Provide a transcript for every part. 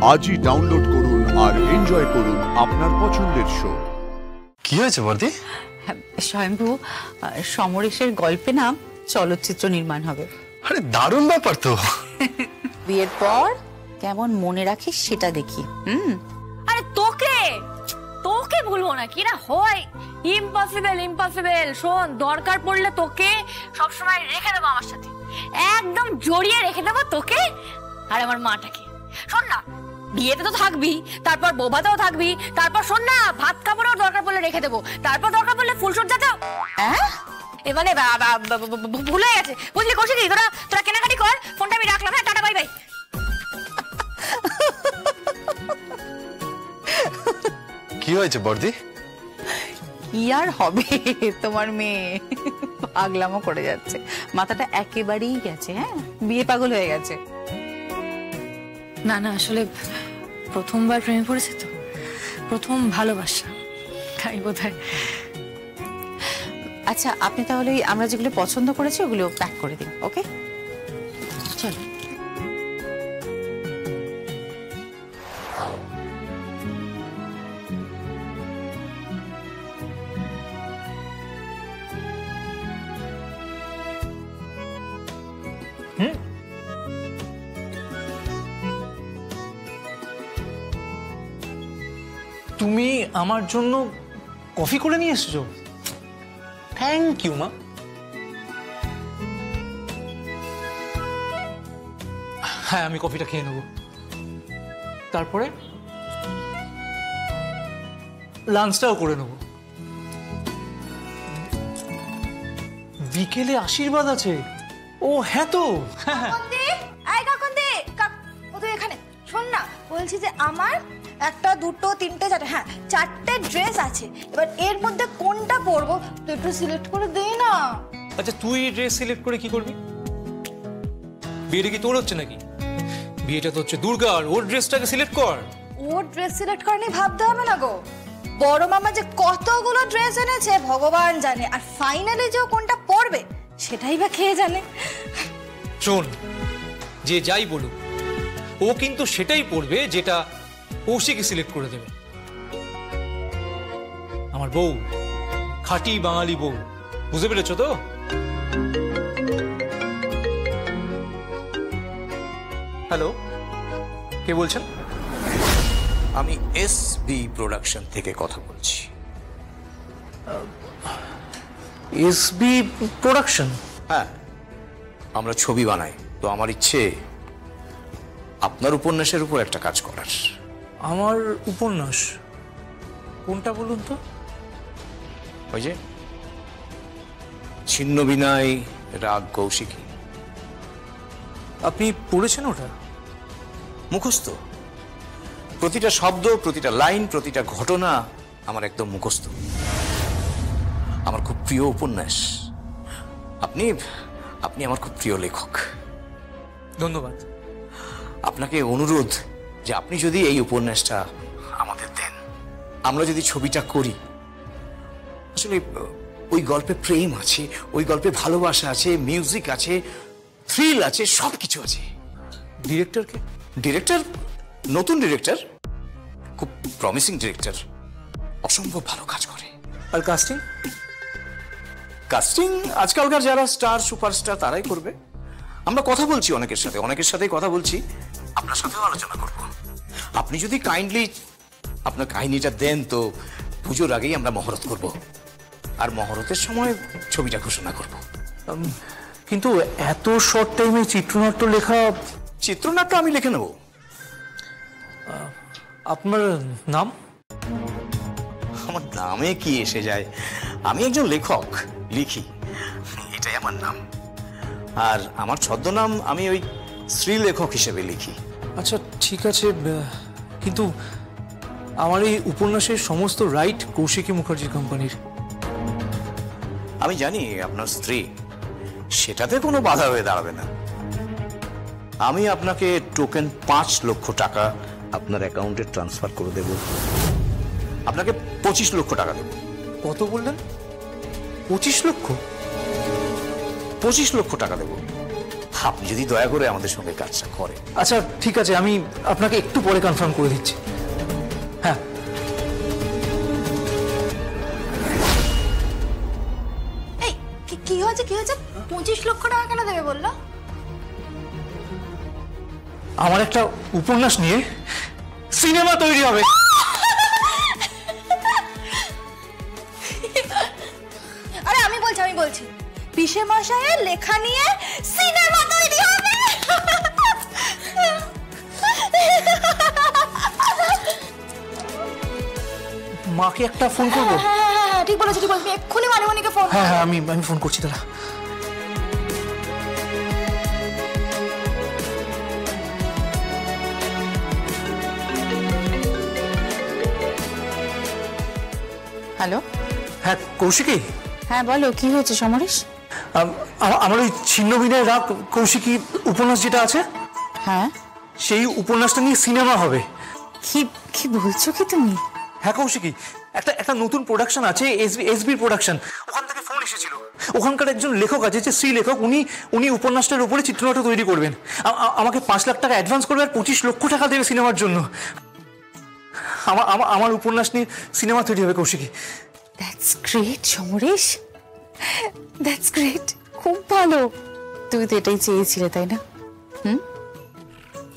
আজই ডাউনলোড করুন আর এনজয় করুন আপনার পছন্দের শো। কি হয়েছে বর্দি? স্বয়ম্ভু, সমরেশের গল্পে না চলচ্চিত্র নির্মাণ হবে। আরে দারুণ ব্যাপার তো। বিয়ের পর কেমন মনে রাখিস সেটা দেখি। আরে তোকে তোকে ভুলবো না কি না হয়? Impossible impossible. শোন, দরকার পড়লে তোকে সবসময় রেখে দেবো আমার সাথে, একদম জড়িয়ে রেখে দেবো তোকে আর আমার মাটাকে। শোন না, বিয়েতে তো থাকবি, তারপর বৌভাতেও থাকবি, তারপর শোন না ভাত কাপড়েও দরকার পড়লে রেখে দেবো, তারপর দরকার পড়লে ফুলসজ্জাতেও। এবারে ভুলে গেছে বুঝলি কৌশিকী? তোরা কেনাকাটি কর, ফোনটা আমি রাখলাম। হ্যাঁ, টাটা, বাই বাই। কি হয়েছে বর্দি? কি আর হবে, তোমার মেয়ে পাগলামো করে যাচ্ছে, মাথাটা একেবারেই গেছে। হ্যাঁ, বিয়ে পাগল হয়ে গেছে। না না, আসলে প্রথমবার প্রেমে পড়েছে তো, প্রথম ভালোবাসা, তাই বোধহয়। আচ্ছা, আপনি তাহলে আমরা যেগুলো পছন্দ করেছি ওগুলো প্যাক করে দিন। ওকে, চলো। তুমি আমার জন্য কফি করে নিয়ে এসেছো? থ্যাংক ইউ মা। হ্যাঁ, আমি কফিটা খেয়ে নেব, তারপরে লাঞ্চটাও করে নেব। বিকেলে আশীর্বাদ আছে। ও হ্যাঁ তো, হ্যাঁ। এখানে শোন না, বলছি যে আমার একটা, দুটো, তিনটে, চারটে, হ্যাঁ 4টে ড্রেস আছে। এবার এর মধ্যে কোনটা পরবো তুই একটু সিলেক্ট করে দে না। আচ্ছা, তুই ড্রেস সিলেক্ট করে কি করবি? বিয়েটা কি তোর হচ্ছে নাকি? বিয়েটা তো হচ্ছে দুর্গার, ওর ড্রেসটাকে সিলেক্ট কর। ওর ড্রেস সিলেক্ট করে নিয়ে ভাবতে হবে না গো, বড় মামা যে কতগুলো ড্রেস এনেছে ভগবান জানে, আর ফাইনালি যে কোনটা পরবে সেটাই বা খেয়ে জানে। শোন, যে যাই বলুক, ও কিন্তু সেটাই পরবে যেটা কৌশিকী সিলেক্ট করে দেবে। আমার বউ, খাঁটি বাঙালি বউ, বুঝতে পেরেছো তো? হ্যালো, কে বলছেন? আমি এসবি প্রোডাকশন থেকে কথা বলছি। SB production? হ্যাঁ, আমরা ছবি বানাই। তো আমার ইচ্ছে আপনার উপন্যাসের উপর একটা কাজ করার। আমার উপন্যাস? কোনটা বলুন তো? ওই যে ছিন্ন বিনয় রাগ কৌশিকী। আপনি পড়েছেন ওটা? মুখস্থ, প্রতিটা শব্দ, প্রতিটা লাইন, প্রতিটা ঘটনা আমার একদম মুখস্থ। আমার খুব প্রিয় উপন্যাস। আপনি আপনি আমার খুব প্রিয় লেখক। ধন্যবাদ। আপনাকে অনুরোধ যে আপনি যদি এই উপন্যাসটা আমাদের দেন, আমরা যদি ছবিটা করি। আসলে ওই গল্পে প্রেম আছে, ওই গল্পে ভালোবাসা আছে, মিউজিক আছে, থ্রিল আছে, সবকিছু আছে। ডিরেক্টরকে? ডিরেক্টর নতুন ডিরেক্টর, খুব প্রমিসিং ডিরেক্টর, অসম্ভব ভালো কাজ করে। আর কাস্টিং? কাস্টিং আজকালকার যারা স্টার, সুপারস্টার তারাই করবে। আমরা কথা বলছি অনেকের সাথেই কথা বলছি, আপনার সাথেও আলোচনা করব। আপনি যদি কাইন্ডলি আপনার কাহিনীটা দেন তো পুজোর আগেই আমরা মহরত করব, আর মহরতের সময় ছবিটা ঘোষণা করব। কিন্তু এত শর্ট টাইমে চিত্রনাট্য লেখা? চিত্রনাট্য আমি লিখে নেব। আপনার নাম? আমার নামে কি এসে যায়? আমি একজন লেখক, লিখি, এটাই আমার নাম। আর আমার ছদ্মনাম আমি ওই স্ত্রী লেখক হিসেবে লিখি। আচ্ছা ঠিক আছে, কিন্তু আমার এই উপন্যাসের সমস্ত রাইট কৌশিকী মুখার্জির কোম্পানির। আমি জানি আপনার স্ত্রী, সেটাতে কোনো বাধা হয়ে দাঁড়াবে না। আমি আপনাকে টোকেন 5 লক্ষ টাকা আপনার অ্যাকাউন্টে ট্রান্সফার করে দেব। আপনাকে 25 লক্ষ টাকা দেব। কত বললেন? 25 লক্ষ? 25 লক্ষ টাকা দেব। আপনি যদি দয়া করে আমাদের সঙ্গে কাজটা করেন। আচ্ছা ঠিক আছে, আমি আপনাকে একটু পরে কনফার্ম করে দিচ্ছি। হ্যাঁ এই কি হয়েছে 25 লক্ষ টাকা কেন দেবে বললো? আমার একটা উপন্যাস নিয়ে সিনেমা তৈরি হবে। আরে আমি বলছি পিসে মশাইয়ের লেখা নিয়ে সিনেমা তৈরি হবে। মাকে একটা ফোন করবো। হ্যাঁ ঠিক বলেছি এক্ষুনি মানিমণিকে ফোন। হ্যাঁ আমি ফোন করছি দাঁড়া। হ্যালো, হ্যাঁ কৌশিকী, হ্যাঁ বলো কি হয়েছে সমরেশ? আমার ওই ছিন্ন বিনয় রাগ কৌশিকী উপন্যাস যেটা আছে, হ্যাঁ সেই উপন্যাসটা নিয়ে সিনেমা হবে। কি কি বলছো কি তুমি? হ্যাঁ কৌশিকী, একটা নতুন প্রোডাকশন আছে, এসবির প্রোডাকশন, ওখান থেকে ফোন এসেছিল। ওখানকার একজন লেখক আছে, যে স্ত্রী লেখক, উনি উপন্যাসটার উপরে চিত্রনাট্য তৈরি করবেন। আমাকে 5 লাখ টাকা অ্যাডভান্স করবে আর 25 লক্ষ টাকা দেবে সিনেমার জন্য। আমার উপন্যাস নিয়ে সিনেমা তৈরি হবে Kaushiki. That's great Samaresh, that's great, খুব ভালো। তুমি তো এটাই চেয়েছিলে তাই না?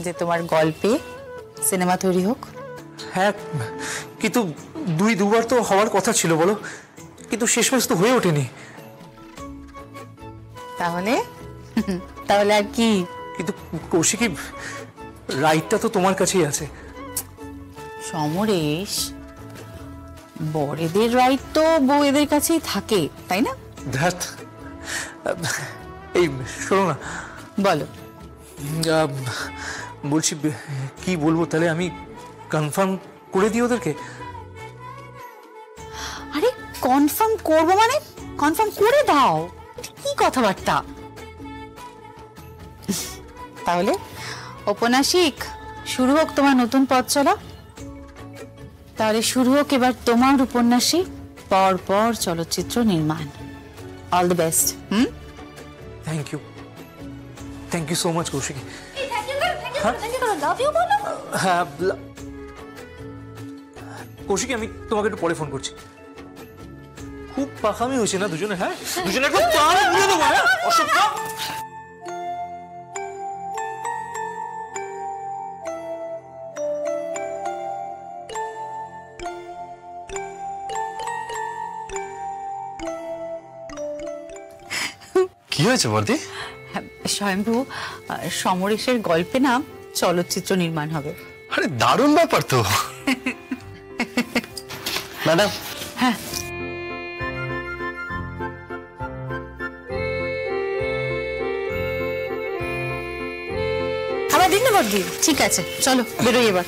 যে তোমার গল্পে সিনেমা তৈরি হোক। হ্যাঁ কিন্তু দুবার তো হওয়ার কথা ছিল বলো, কিন্তু শেষমেশ তো হয়ে ওঠেনি। তাহলে তাহলে আর কি? কিন্তু কৌশিকী, রাইটটা তো তোমার কাছেই আছে। সমরেশ, বড়দের রাইট তো বউয়েদের কাছেই থাকে তাই না? ধ্যাত, এই শোনো না, বলো। বলছি কি বলবো, তাহলে আমি কনফার্ম করে দিই ওদেরকে। আরে কনফার্ম করবো মানে কনফার্ম করে দাও, কি কথাবার্তা। তাহলে ঔপন্যাসিক, শুরু হোক তোমার নতুন পথ চলা। তাহলে শুরু হোক এবার তোমার উপন্যাসে পর চলচ্চিত্র নির্মাণ। All the best. Thank you so much Kaushiki. Love you বলো। হ্যাঁ কৌশিকী, আমি তোমাকে একটু পরে ফোন করছি। খুব পাখামি হয়েছে না দুজনে? হ্যাঁ দুজনে একটু প্রাণ উড়িয়ে দেবো। হ্যাঁ অসভ্য। কি হয়েছে বর্দি? স্বয়ম্ভু, সমরেশের গল্পে নাম চলচ্চিত্র নির্মাণ হবে। আরে দারুণ ব্যাপার তো। ম্যাডাম, হ্যাঁ আমার দিন না বড়দি। ঠিক আছে, চলো বেরোই এবার।